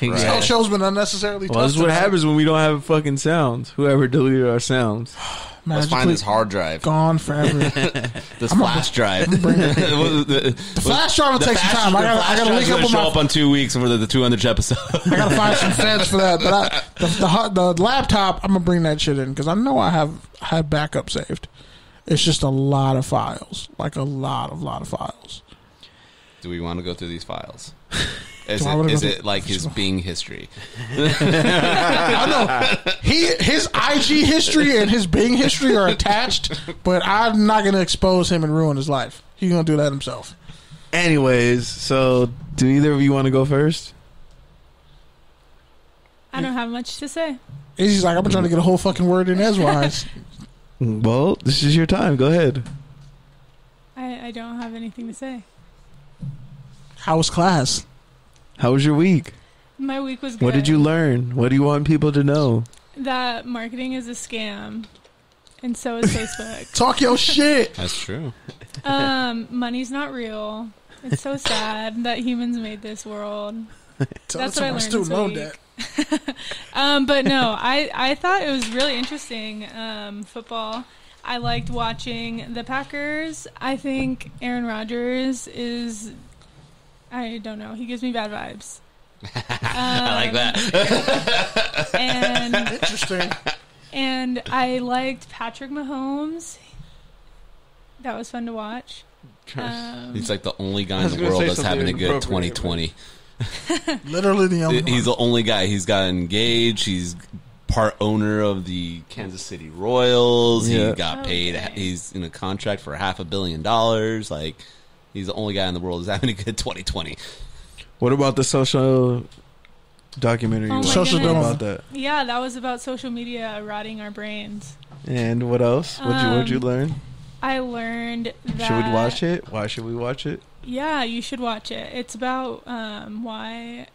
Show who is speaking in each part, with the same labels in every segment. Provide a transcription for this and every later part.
Speaker 1: Our show's been unnecessarily tough.
Speaker 2: Well, this is what happens when we don't have fucking sounds. Whoever deleted our sounds.
Speaker 3: Let's find this hard drive.
Speaker 1: Gone forever.
Speaker 3: This flash drive.
Speaker 1: The flash drive will take some time. I gotta link up with
Speaker 3: show up on 2 weeks for the 200th episode.
Speaker 1: I gotta find some feds for that. But the laptop, I'm gonna bring that shit in because I know I have backup saved. It's just a lot of files, like a lot of files.
Speaker 3: Do we want to go through these files? Is it like his Bing history?
Speaker 1: I know his IG history and his Bing history are attached, but I'm not going to expose him and ruin his life. He's going to do that himself.
Speaker 2: Anyways, so do either of you want to go first?
Speaker 4: I don't have much to say.
Speaker 1: He's like, I'm trying to get a whole fucking word in edgewise.
Speaker 2: Well, this is your time. Go ahead.
Speaker 4: I don't have anything to say.
Speaker 1: How was class?
Speaker 2: How was your week?
Speaker 4: My week was good.
Speaker 2: What did you learn? What do you want people to know?
Speaker 4: That marketing is a scam, and so is Facebook.
Speaker 1: Talk your shit.
Speaker 3: That's true.
Speaker 4: Money's not real. It's so sad that humans made this world. That's what I learned
Speaker 1: student
Speaker 4: this
Speaker 1: loan
Speaker 4: week.
Speaker 1: debt.
Speaker 4: But no, I thought it was really interesting, football. I liked watching the Packers. I think Aaron Rodgers is, I don't know, he gives me bad vibes.
Speaker 3: I like that.
Speaker 4: And
Speaker 1: Interesting.
Speaker 4: And I liked Patrick Mahomes. That was fun to watch.
Speaker 3: He's like the only guy in the world that's having a good 2020.
Speaker 1: Literally the only one.
Speaker 3: He's the only guy. He's got engaged. He's part owner of the Kansas City Royals. Yeah. He got paid. Okay. He's in a contract for $500 million. Like, he's the only guy in the world that's having a good 2020.
Speaker 2: What about the social documentary?
Speaker 1: Social
Speaker 2: about that?
Speaker 4: Yeah, that was about social media rotting our brains.
Speaker 2: And what else? What'd you learn?
Speaker 4: I learned that...
Speaker 2: Should we watch it? Why should we watch it?
Speaker 4: Yeah, you should watch it. It's about why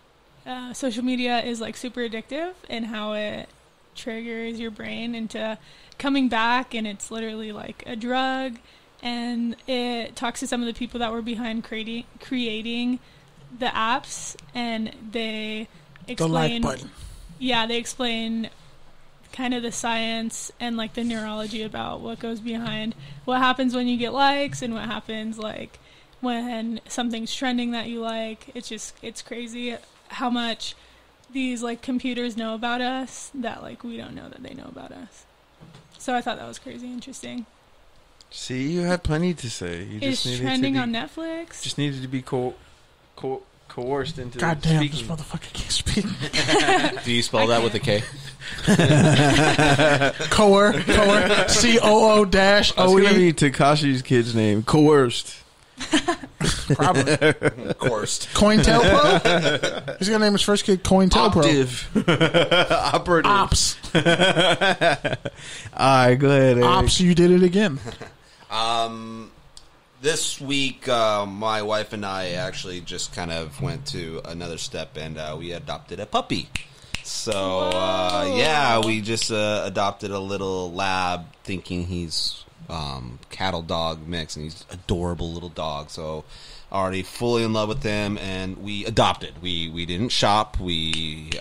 Speaker 4: social media is like super addictive and how it triggers your brain into coming back, and it's literally like a drug. And it talks to some of the people that were behind creating the apps, and they explain...
Speaker 1: The like button.
Speaker 4: Yeah, they explain kind of the science and like the neurology about what goes behind what happens when you get likes and what happens like when something's trending that you like. It's crazy how much these like computers know about us that like we don't know that they know about us. So I thought that was crazy interesting.
Speaker 2: See, you had plenty to say.
Speaker 4: It's trending on Netflix.
Speaker 2: Just needed to be coerced into
Speaker 1: Goddamn,
Speaker 2: speaking.
Speaker 1: this motherfucker can't speak.
Speaker 3: Do you spell that with a K?
Speaker 1: Coer. COO-OE.
Speaker 2: That's going to be Tekashi's kid's name. Coerced.
Speaker 1: Probably.
Speaker 3: Coerced.
Speaker 1: COINTELPRO? He's going to name his first kid COINTELPRO.
Speaker 2: Operative.
Speaker 1: Ops.
Speaker 2: All right, go ahead, Eric.
Speaker 1: Ops, you did it again.
Speaker 3: This week, my wife and I actually just kind of went to another step, and we adopted a puppy. So, yeah, we just adopted a little lab, thinking he's cattle dog mix, and he's an adorable little dog. So, already fully in love with him, and we adopted. We didn't shop. We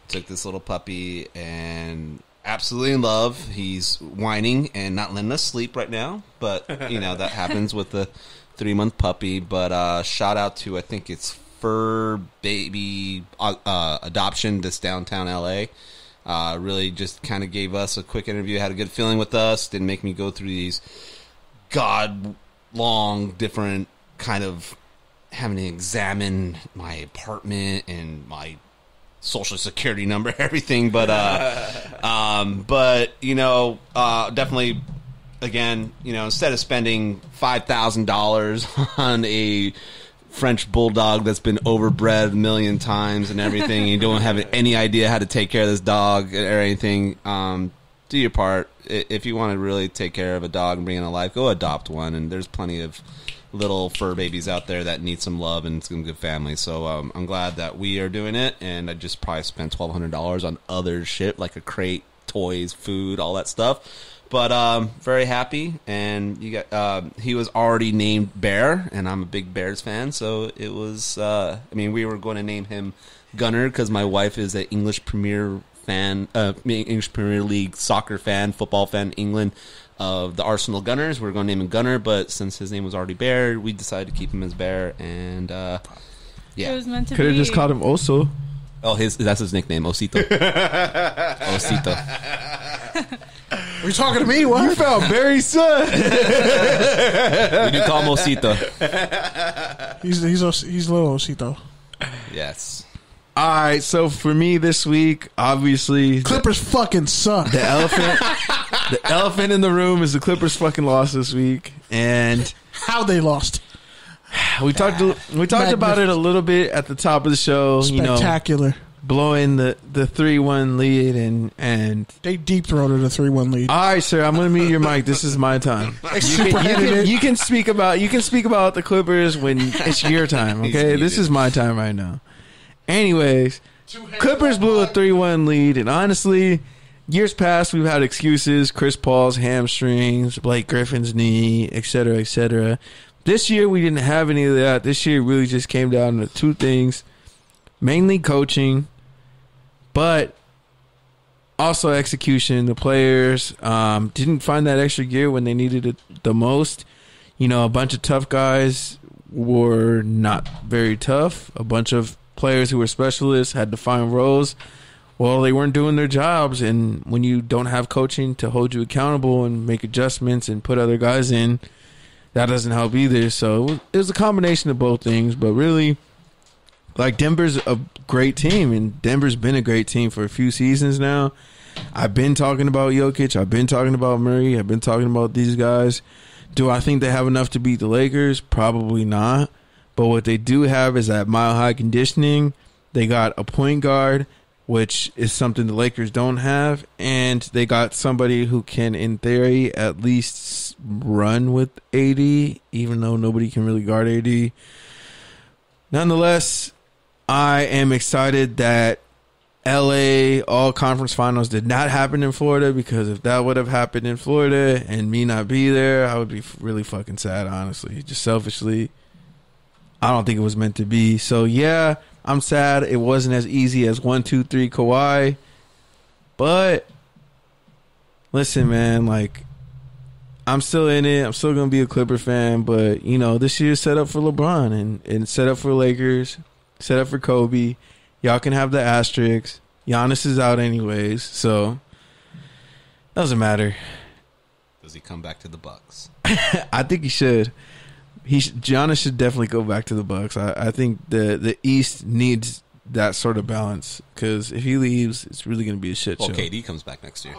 Speaker 3: took this little puppy, and absolutely in love. He's whining and not letting us sleep right now, but you know that happens with the 3-month puppy. But shout out to, I think it's Fur Baby Adoption, this downtown LA. Really just kind of gave us a quick interview, had a good feeling with us, didn't make me go through these long different kind of having to examine my apartment and my social security number, everything, but you know, definitely, again, you know, instead of spending $5,000 on a French bulldog that's been overbred a million times and everything, you don't have any idea how to take care of this dog or anything, do your part. If you want to really take care of a dog and bring it to life, go adopt one, and there's plenty of little fur babies out there that need some love and some good family. So I'm glad that we are doing it, and I just probably spent $1,200 on other shit like a crate, toys, food, all that stuff. But very happy, and you got he was already named Bear, and I'm a big Bears fan, so it was. We were going to name him Gunner because my wife is an English Premier fan, English Premier League soccer fan, football fan, England of the Arsenal Gunners. We were going to name him Gunner, but since his name was already Bear, we decided to keep him as Bear, and yeah,
Speaker 4: it was meant to
Speaker 2: Could have
Speaker 4: be.
Speaker 2: just called him Oso.
Speaker 3: Oh, that's his nickname, Osito. Osito.
Speaker 1: Are you talking to me? What?
Speaker 2: You found Barry's son.
Speaker 3: We do call him Osito.
Speaker 1: He's little Osito.
Speaker 3: Yes.
Speaker 2: All right, so for me this week, obviously,
Speaker 1: Clippers fucking suck.
Speaker 2: the elephant in the room is the Clippers fucking lost this week, and
Speaker 1: How they lost.
Speaker 2: we talked about it a little bit at the top of the show.
Speaker 1: Spectacular.
Speaker 2: Blowing the 3-1 lead and
Speaker 1: They deep throated a 3-1 lead.
Speaker 2: all right, sir, I'm going to mute your mic. This is my time. You can speak about the Clippers when it's your time. Okay, this is my time right now. Anyways, Clippers blew a 3-1 lead, and honestly, years past we've had excuses: Chris Paul's hamstrings, Blake Griffin's knee, etc., etc. This year we didn't have any of that. This year really just came down to two things: mainly coaching, but also execution. The players didn't find that extra gear when they needed it the most. A bunch of tough guys were not very tough. A bunch of players who were specialists had to find roles. Well, they weren't doing their jobs, and when you don't have coaching to hold you accountable and make adjustments and put other guys in, that doesn't help either. So it was a combination of both things, but really, like, Denver's a great team, and Denver's been a great team for a few seasons now. I've been talking about Jokic. I've been talking about Murray. I've been talking about these guys. Do I think they have enough to beat the Lakers? Probably not. But what they do have is that mile-high conditioning. They got a point guard, which is something the Lakers don't have, and they got somebody who can, in theory, at least run with AD, even though nobody can really guard AD. Nonetheless, I am excited that LA all-conference finals did not happen in Florida, because if that would have happened in Florida and me not be there, I would be really fucking sad, honestly. Just selfishly, I don't think it was meant to be. So, yeah, I'm sad it wasn't as easy as 1, 2, 3 Kawhi. But, listen, man, like, I'm still in it. I'm still going to be a Clipper fan. But, this year's set up for LeBron and set up for Lakers, set up for Kobe. Y'all can have the asterisks. Giannis is out anyways, so doesn't matter.
Speaker 3: Does he come back to the Bucks?
Speaker 2: I think he should. Giannis should definitely go back to the Bucks. I think the East needs that sort of balance, because if he leaves, it's really going to be a shit show.
Speaker 3: Well, KD comes back next year.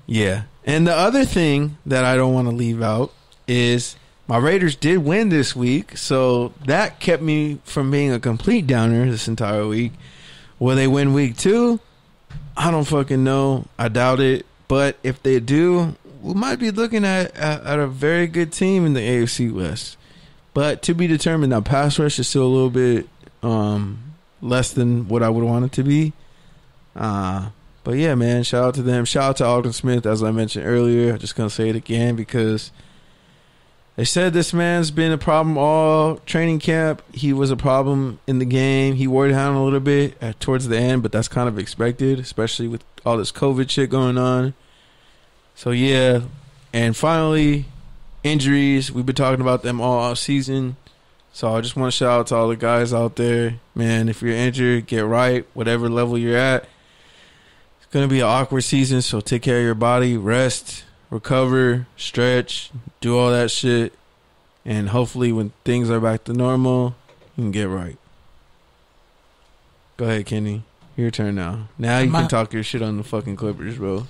Speaker 2: Yeah. And the other thing that I don't want to leave out is my Raiders did win this week, so that kept me from being a complete downer this entire week. Will they win week 2? I don't fucking know. I doubt it. But if they do, we might be looking at a very good team in the AFC West. But to be determined. Now, pass rush is still a little bit less than what I would want it to be. But yeah, man, shout out to them. Shout out to Alden Smith, as I mentioned earlier. I'm just going to say it again because they said this man's been a problem all training camp. He was a problem in the game. He wore down a little bit towards the end, but that's kind of expected, especially with all this COVID shit going on. So, yeah. And finally, injuries. We've been talking about them all season. So I just want to shout out to all the guys out there. Man, if you're injured, get right, whatever level you're at. It's going to be an awkward season, so take care of your body, rest, recover, stretch, do all that shit. And hopefully when things are back to normal, you can get right. Go ahead, Kenny. Your turn now. Now you can talk your shit on the fucking Clippers, bro.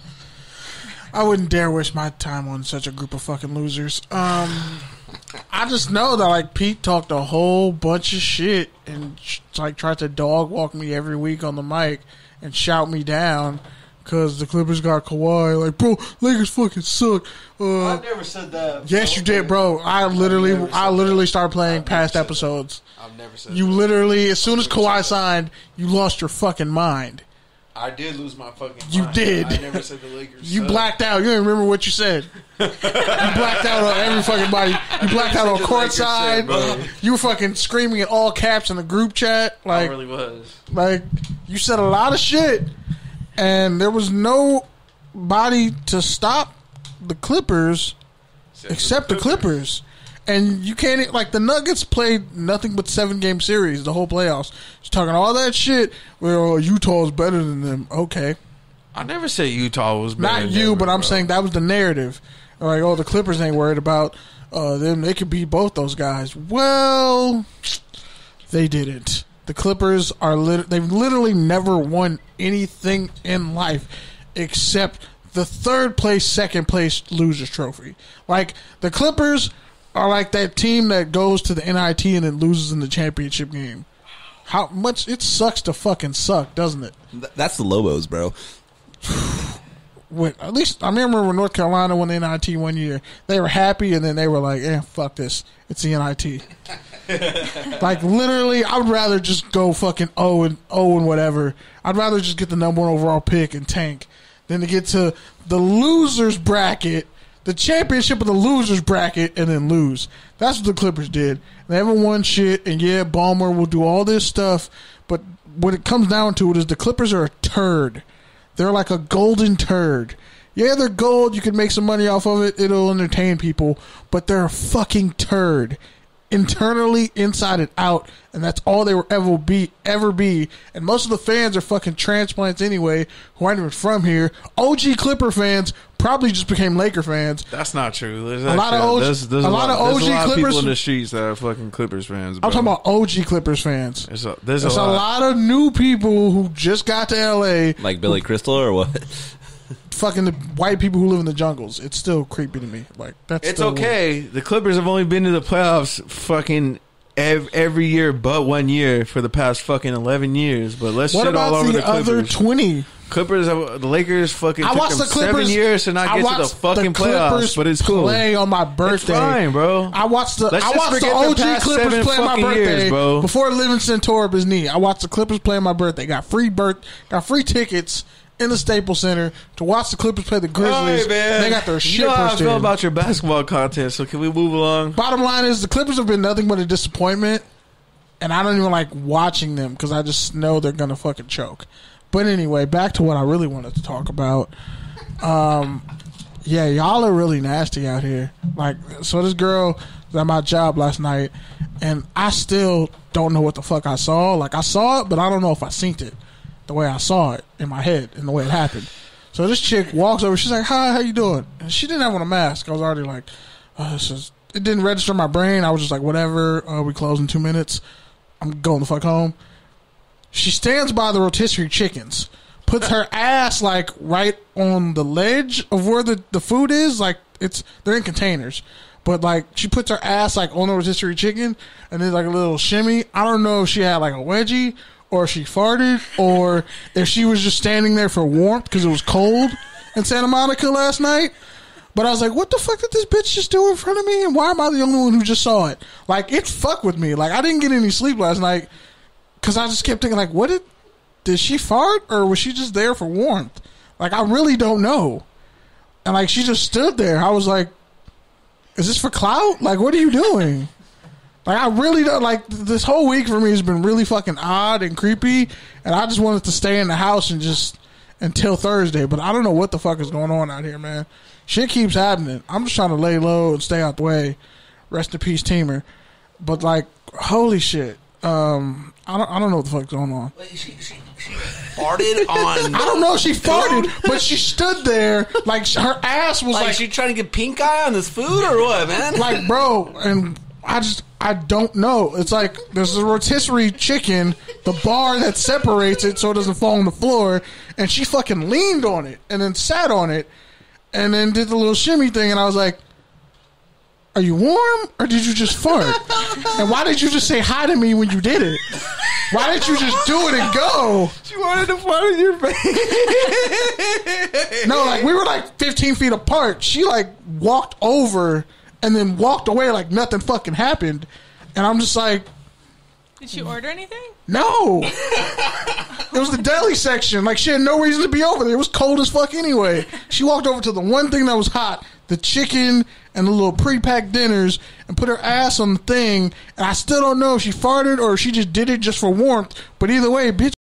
Speaker 1: I wouldn't dare waste my time on such a group of fucking losers. I just know that, like, Pete talked a whole bunch of shit and like tried to dog walk me every week on the mic and shout me down because the Clippers got Kawhi. Like, bro, Lakers fucking suck.
Speaker 3: I never said that.
Speaker 1: Yes, you did, bro. I literally started playing past episodes.
Speaker 3: I've never said
Speaker 1: you
Speaker 3: that.
Speaker 1: Literally, as soon as Kawhi signed, you lost your fucking mind.
Speaker 2: I did lose my fucking mind.
Speaker 1: You did.
Speaker 2: I never said the Lakers.
Speaker 1: You blacked out. You don't even remember what you said. You blacked out on every fucking body. You blacked out on courtside. You were fucking screaming in all caps in the group chat. Like,
Speaker 2: I really was.
Speaker 1: Like, you said a lot of shit, and there was nobody to stop the Clippers except the Clippers. And you can't, like, the Nuggets played nothing but 7-game series the whole playoffs. Just talking all that shit where Utah's better than them. Okay.
Speaker 2: I never said Utah was better.
Speaker 1: Not you, but I'm saying that was the narrative. Like, the Clippers ain't worried about them. They could beat both those guys. Well, they didn't. The Clippers they've literally never won anything in life except the third place, second place losers trophy. Like, the Clippers are like that team that goes to the NIT and then loses in the championship game. How much it sucks to fucking suck, doesn't it?
Speaker 3: That's the Lobos, bro.
Speaker 1: At least I remember when North Carolina won the NIT one year, they were happy and then they were like, fuck this. It's the NIT. Like, literally, I would rather just go fucking 0 and whatever. I'd rather just get the number 1 overall pick and tank than to get to the losers bracket, the championship of the losers bracket, and then lose. That's what the Clippers did. They haven't won shit, and yeah, Ballmer will do all this stuff, but what it comes down to it is the Clippers are a turd. They're like a golden turd. Yeah, they're gold. You can make some money off of it. It'll entertain people, but they're a fucking turd. Internally, inside and out, and that's all they will ever be. And most of the fans are fucking transplants anyway, who aren't even from here. OG Clipper fans probably just became Laker fans.
Speaker 2: That's not true. There's
Speaker 1: a lot of OG Clippers
Speaker 2: people in the streets that are fucking Clippers fans. Bro.
Speaker 1: I'm talking about OG Clippers fans.
Speaker 2: There's a
Speaker 1: lot of new people who just got to LA,
Speaker 3: like Billy Crystal or what?
Speaker 1: Fucking the white people who live in the jungles. It's still creepy to me. Like, that's
Speaker 2: it's okay. The Clippers have only been to the playoffs fucking every year but 1 year for the past fucking 11 years. But let's shit all over the Clippers.
Speaker 1: Other 20?
Speaker 2: Clippers, the Lakers fucking took them 7 years to not get to the fucking playoffs, but it's cool.
Speaker 1: Play on my birthday,
Speaker 2: it's fine, bro.
Speaker 1: I watched the OG Clippers play on my birthday
Speaker 2: bro.
Speaker 1: Before Livingston tore up his knee. I watched the Clippers play on my birthday. Got free tickets in the Staples Center to watch the Clippers play the Grizzlies.
Speaker 2: Right,
Speaker 1: they got their shit pushed in.
Speaker 2: I feel about your basketball content, so can we move along?
Speaker 1: Bottom line is the Clippers have been nothing but a disappointment, and I don't even like watching them because I just know they're going to fucking choke. But anyway, back to what I really wanted to talk about. Yeah, y'all are really nasty out here. Like, so this girl was at my job last night, and I still don't know what the fuck I saw. Like, I saw it, but I don't know if I synced it the way I saw it in my head and the way it happened. So this chick walks over. She's like, "Hi, how you doing?" And she didn't have on a mask. I was already like, it didn't register in my brain. I was just like, whatever. We close in 2 minutes. I'm going the fuck home. She stands by the rotisserie chickens, puts her ass like right on the ledge of where the food is. Like, they're in containers, but like she puts her ass like on the rotisserie chicken and then like a little shimmy. I don't know if she had like a wedgie or if she farted or if she was just standing there for warmth because it was cold in Santa Monica last night. But I was like, what the fuck did this bitch just do in front of me? And why am I the only one who just saw it? Like, it fucked with me. Like, I didn't get any sleep last night because I just kept thinking, like, did she fart or was she just there for warmth? Like, I really don't know. And, like, she just stood there. I was like, is this for clout? Like, what are you doing? Like, I really don't, like, this whole week for me has been really fucking odd and creepy. And I just wanted to stay in the house and just until Thursday. But I don't know what the fuck is going on out here, man. Shit keeps happening. I'm just trying to lay low and stay out the way. Rest in peace, Teamer. But, like, holy shit. I don't know what the fuck's going on.
Speaker 3: Wait, she farted on.
Speaker 1: I don't know if she farted, but she stood there like her ass was like
Speaker 3: she trying to get pink eye on this food or what, man?
Speaker 1: Like, bro, and I don't know. It's like there's a rotisserie chicken, the bar that separates it so it doesn't fall on the floor, and she fucking leaned on it and then sat on it and then did the little shimmy thing, and I was like, are you warm or did you just fart? And why did you just say hi to me when you did it? Why didn't you just do it and go?
Speaker 2: She wanted to fart in your face.
Speaker 1: No, like we were like 15 feet apart. She like walked over and then walked away like nothing fucking happened. And I'm just like,
Speaker 4: did she order anything?
Speaker 1: No. It was the deli section. Like, she had no reason to be over there. It was cold as fuck anyway. She walked over to the one thing that was hot, the chicken and the little pre-packed dinners, and put her ass on the thing. And I still don't know if she farted or if she just did it just for warmth. But either way, bitch